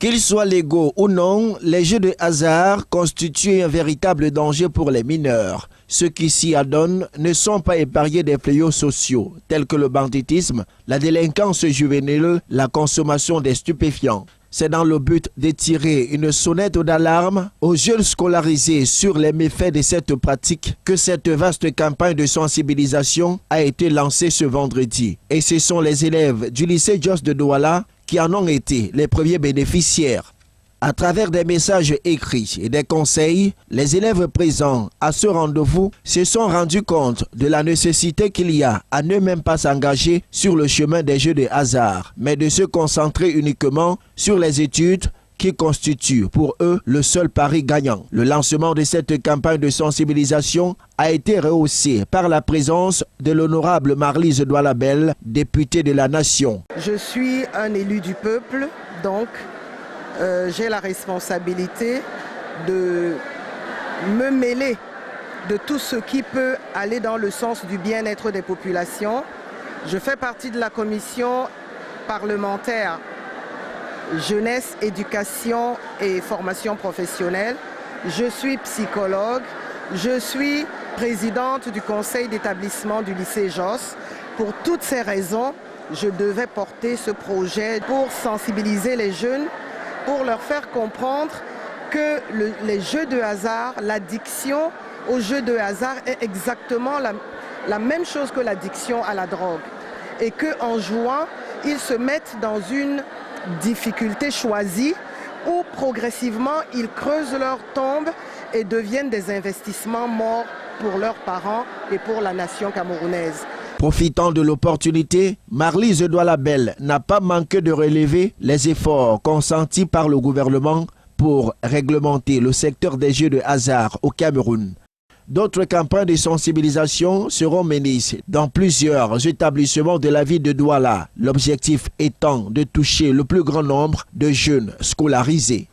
Qu'ils soient légaux ou non, les jeux de hasard constituent un véritable danger pour les mineurs. Ceux qui s'y adonnent ne sont pas épargnés des fléaux sociaux, tels que le banditisme, la délinquance juvénile, la consommation des stupéfiants. C'est dans le but de tirer une sonnette d'alarme aux jeunes scolarisés sur les méfaits de cette pratique que cette vaste campagne de sensibilisation a été lancée ce vendredi. Et ce sont les élèves du lycée Jos de Douala qui en ont été les premiers bénéficiaires. À travers des messages écrits et des conseils, les élèves présents à ce rendez-vous se sont rendus compte de la nécessité qu'il y a à ne même pas s'engager sur le chemin des jeux de hasard, mais de se concentrer uniquement sur les études qui constituent pour eux le seul pari gagnant. Le lancement de cette campagne de sensibilisation a été rehaussé par la présence de l'honorable Marlise Douala-Bel, députée de la Nation. Je suis un élu du peuple, donc j'ai la responsabilité de me mêler de tout ce qui peut aller dans le sens du bien-être des populations. Je fais partie de la commission parlementaire jeunesse, éducation et formation professionnelle. Je suis psychologue, je suis présidente du conseil d'établissement du lycée Jos. Pour toutes ces raisons, je devais porter ce projet pour sensibiliser les jeunes, pour leur faire comprendre que les jeux de hasard, l'addiction aux jeux de hasard est exactement la même chose que l'addiction à la drogue. Et qu'en jouant, ils se mettent dans une difficulté choisie où progressivement ils creusent leur tombe et deviennent des investissements morts pour leurs parents et pour la nation camerounaise. Profitant de l'opportunité, Marlise Douala-Bel n'a pas manqué de relever les efforts consentis par le gouvernement pour réglementer le secteur des jeux de hasard au Cameroun. D'autres campagnes de sensibilisation seront menées dans plusieurs établissements de la ville de Douala, l'objectif étant de toucher le plus grand nombre de jeunes scolarisés.